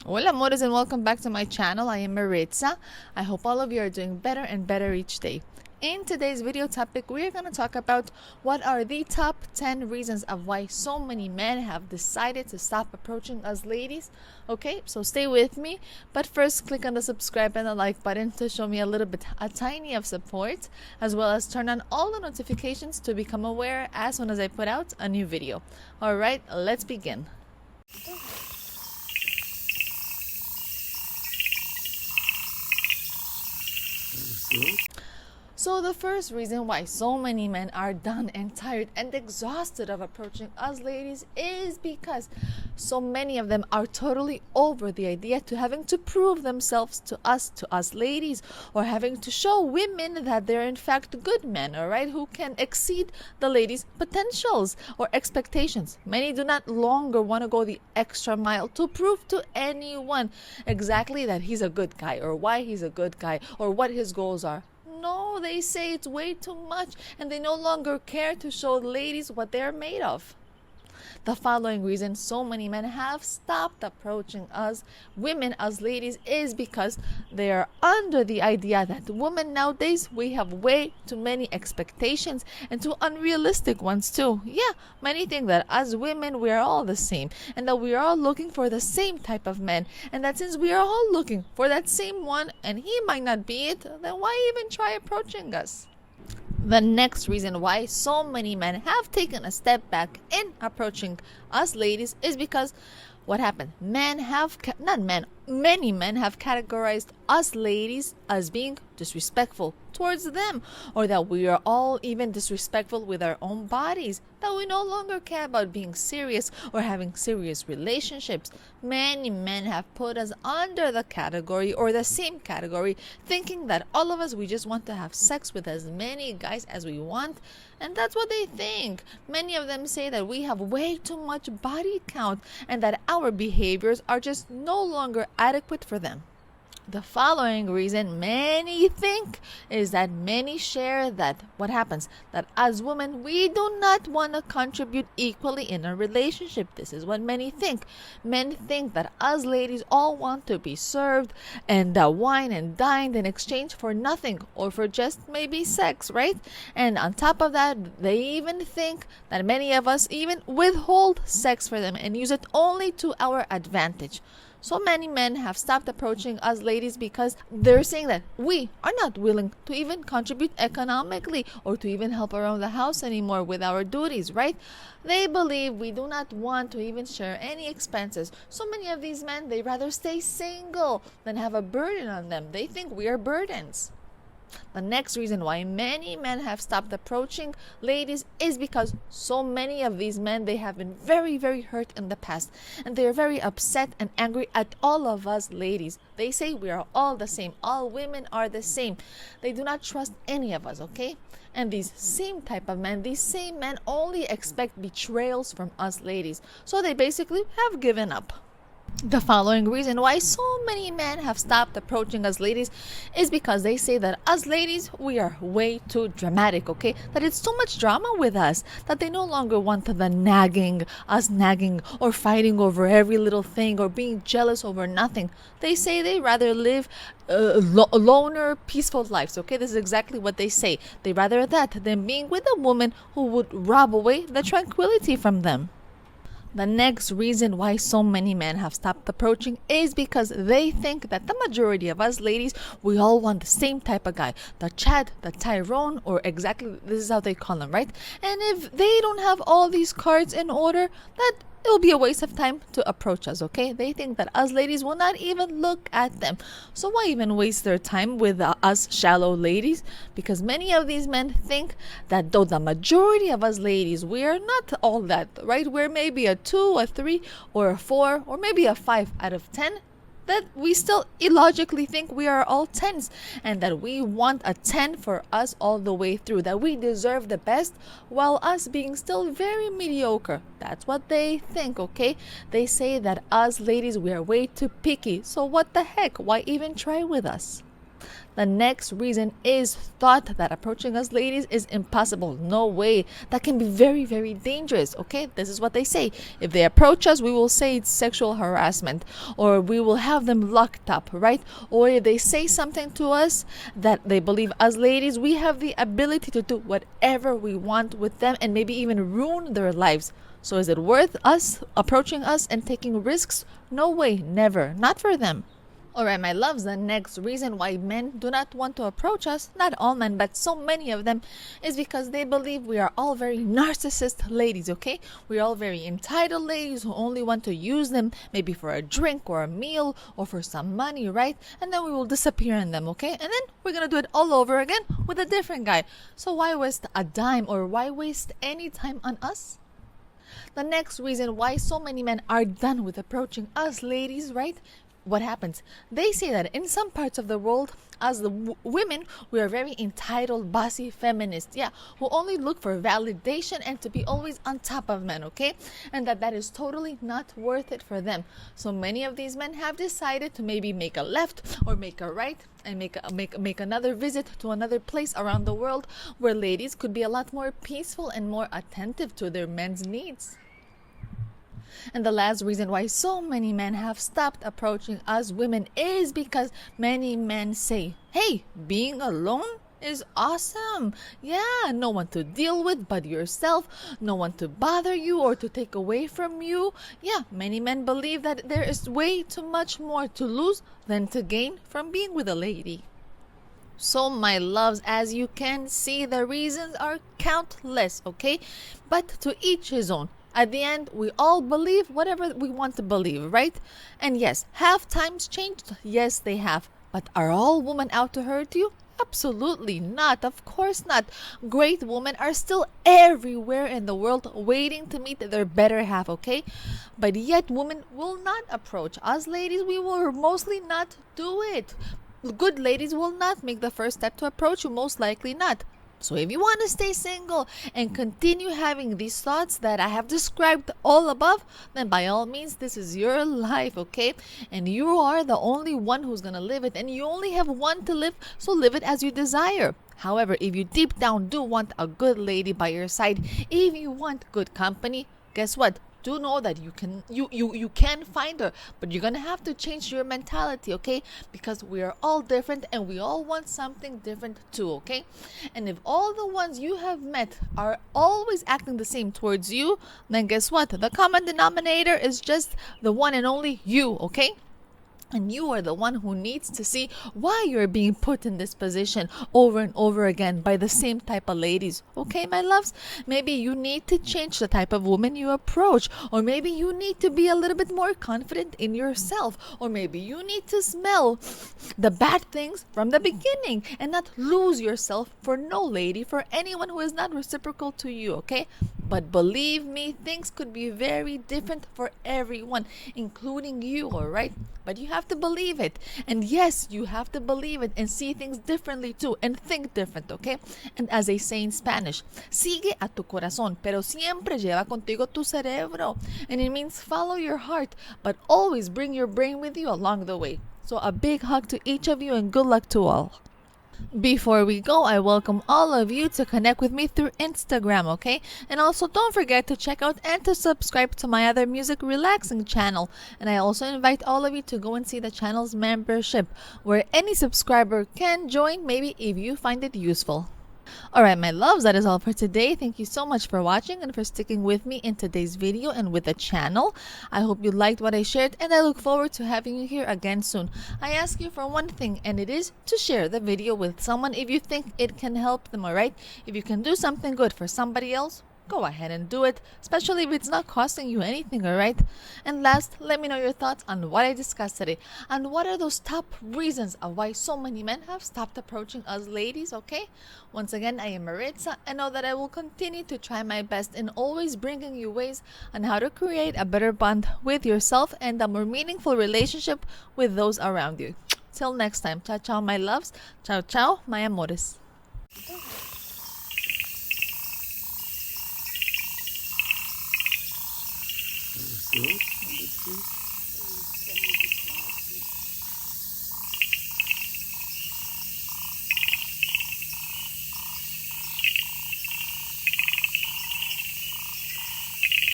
Hola amores, and welcome back to my channel. I am Maritza. I hope all of you are doing better and better each day. In today's video topic, we are going to talk about what are the top 10 reasons of why so many men have decided to stop approaching us ladies. Okay, so stay with me, but first click on the subscribe and the like button to show me a tiny of support, as well as turn on all the notifications to become aware as soon as I put out a new video. All right, let's begin. So the first reason why so many men are done and tired and exhausted of approaching us ladies is because so many of them are totally over the idea to having to prove themselves to us ladies, or having to show women that they're in fact good men, all right, who can exceed the ladies' potentials or expectations. Many do not longer want to go the extra mile to prove to anyone exactly that he's a good guy, or why he's a good guy, or what his goals are. No, they say it's way too much, and they no longer care to show ladies what they're made of. The following reason so many men have stopped approaching us women as ladies is because they are under the idea that women nowadays, we have way too many expectations, and too unrealistic ones too. Yeah, many think that as women we are all the same, and that we are all looking for the same type of men, and that since we are all looking for that same one and he might not be it, then why even try approaching us? The next reason why so many men have taken a step back in approaching us ladies is because what happened? Many men have categorized us ladies as being disrespectful towards them, or that we are all even disrespectful with our own bodies, that we no longer care about being serious or having serious relationships. Many men have put us under the category, or the same category, thinking that all of us, we just want to have sex with as many guys as we want, and that's what they think. Many of them say that we have way too much body count, and that our behaviors are just no longer adequate for them. The following reason many think is that many share that what happens, that as women we do not want to contribute equally in a relationship. This is what many think. Men think that us ladies all want to be served and wine and dined in exchange for nothing, or for just maybe sex, right? And on top of that, they even think that many of us even withhold sex for them and use it only to our advantage. So many men have stopped approaching us ladies because they're saying that we are not willing to even contribute economically, or to even help around the house anymore with our duties, right? They believe we do not want to even share any expenses. So many of these men, they rather stay single than have a burden on them. They think we are burdens. The next reason why many men have stopped approaching ladies is because so many of these men, they have been very, very hurt in the past, and they are very upset and angry at all of us ladies. They say we are all the same. All women are the same. They do not trust any of us, okay? And these same type of men, these same men only expect betrayals from us ladies. So they basically have given up. The following reason why so many men have stopped approaching us ladies is because they say that us ladies, we are way too dramatic, okay? That it's too much drama with us, that they no longer want the nagging, us nagging or fighting over every little thing, or being jealous over nothing. They say they rather live loner, peaceful lives, okay? This is exactly what they say. They rather that than being with a woman who would rob away the tranquility from them. The next reason why so many men have stopped approaching is because they think that the majority of us ladies, we all want the same type of guy. The Chad, the Tyrone, or exactly, this is how they call them, right? And if they don't have all these cards in order, that it will be a waste of time to approach us, okay? They think that us ladies will not even look at them. So why even waste their time with us shallow ladies? Because many of these men think that though the majority of us ladies, we are not all that, right? We're maybe a 2, a 3, or a 4, or maybe a 5 out of 10. That we still illogically think we are all 10s, and that we want a 10 for us all the way through, that we deserve the best while us being still very mediocre. That's what they think, okay? They say that us ladies, we are way too picky. So what the heck? Why even try with us? The next reason is thought that approaching us ladies is impossible. No way. That can be very, very dangerous. Okay, this is what they say. If they approach us, we will say it's sexual harassment, or we will have them locked up, right? Or if they say something to us that they believe us ladies, we have the ability to do whatever we want with them and maybe even ruin their lives. So is it worth us approaching us and taking risks? No way, never. Not for them. Alright, my loves, the next reason why men do not want to approach us, not all men, but so many of them, is because they believe we are all very narcissist ladies, okay? We're all very entitled ladies who only want to use them maybe for a drink or a meal or for some money, right? And then we will disappear on them, okay? And then we're gonna do it all over again with a different guy. So why waste a dime, or why waste any time on us? The next reason why so many men are done with approaching us ladies, right? What happens? They say that in some parts of the world, as the women, we are very entitled, bossy, feminists, yeah, who only look for validation and to be always on top of men, okay? And that is totally not worth it for them. So many of these men have decided to maybe make a left or make a right and make another visit to another place around the world where ladies could be a lot more peaceful and more attentive to their men's needs. And the last reason why so many men have stopped approaching us women is because many men say, hey, being alone is awesome. Yeah, no one to deal with but yourself, no one to bother you or to take away from you. Yeah, many men believe that there is way too much more to lose than to gain from being with a lady. So my loves, as you can see, the reasons are countless, okay? But to each his own. At the end, we all believe whatever we want to believe, right? And yes, have times changed? Yes, they have. But are all women out to hurt you? Absolutely not. Of course not. Great women are still everywhere in the world waiting to meet their better half, okay? But yet, women will not approach us ladies. We will mostly not do it. Good ladies will not make the first step to approach you, most likely not. So if you want to stay single and continue having these thoughts that I have described all above, then by all means, this is your life, okay? And you are the only one who's going to live it. And you only have one to live, so live it as you desire. However, if you deep down do want a good lady by your side, if you want good company, guess what? Do know that you can find her, but you're gonna have to change your mentality, okay? Because we are all different and we all want something different too, okay? And if all the ones you have met are always acting the same towards you, then guess what? The common denominator is just the one and only you, okay? And you are the one who needs to see why you're being put in this position over and over again by the same type of ladies. Okay, my loves? Maybe you need to change the type of woman you approach. Or maybe you need to be a little bit more confident in yourself. Or maybe you need to smell the bad things from the beginning and not lose yourself for no lady, for anyone who is not reciprocal to you, okay? But believe me, things could be very different for everyone, including you, alright? But you have to believe it. And yes, you have to believe it and see things differently too and think different, okay? And as they say in Spanish, sigue a tu corazón, pero siempre lleva contigo tu cerebro. And it means follow your heart, but always bring your brain with you along the way. So a big hug to each of you and good luck to all. Before we go, I welcome all of you to connect with me through Instagram, okay? And also don't forget to check out and to subscribe to my other music relaxing channel. And I also invite all of you to go and see the channel's membership, where any subscriber can join, maybe if you find it useful. Alright, my loves, that is all for today. Thank you so much for watching and for sticking with me in today's video and with the channel. I hope you liked what I shared, and I look forward to having you here again soon. I ask you for one thing, and it is to share the video with someone if you think it can help them, alright? If you can do something good for somebody else, go ahead and do it, especially if it's not costing you anything, alright? And last, let me know your thoughts on what I discussed today, and what are those top reasons of why so many men have stopped approaching us ladies, okay? Once again, I am Maritza, and know that I will continue to try my best in always bringing you ways on how to create a better bond with yourself and a more meaningful relationship with those around you. Till next time, ciao ciao my loves, ciao ciao my amores. Good. Number two.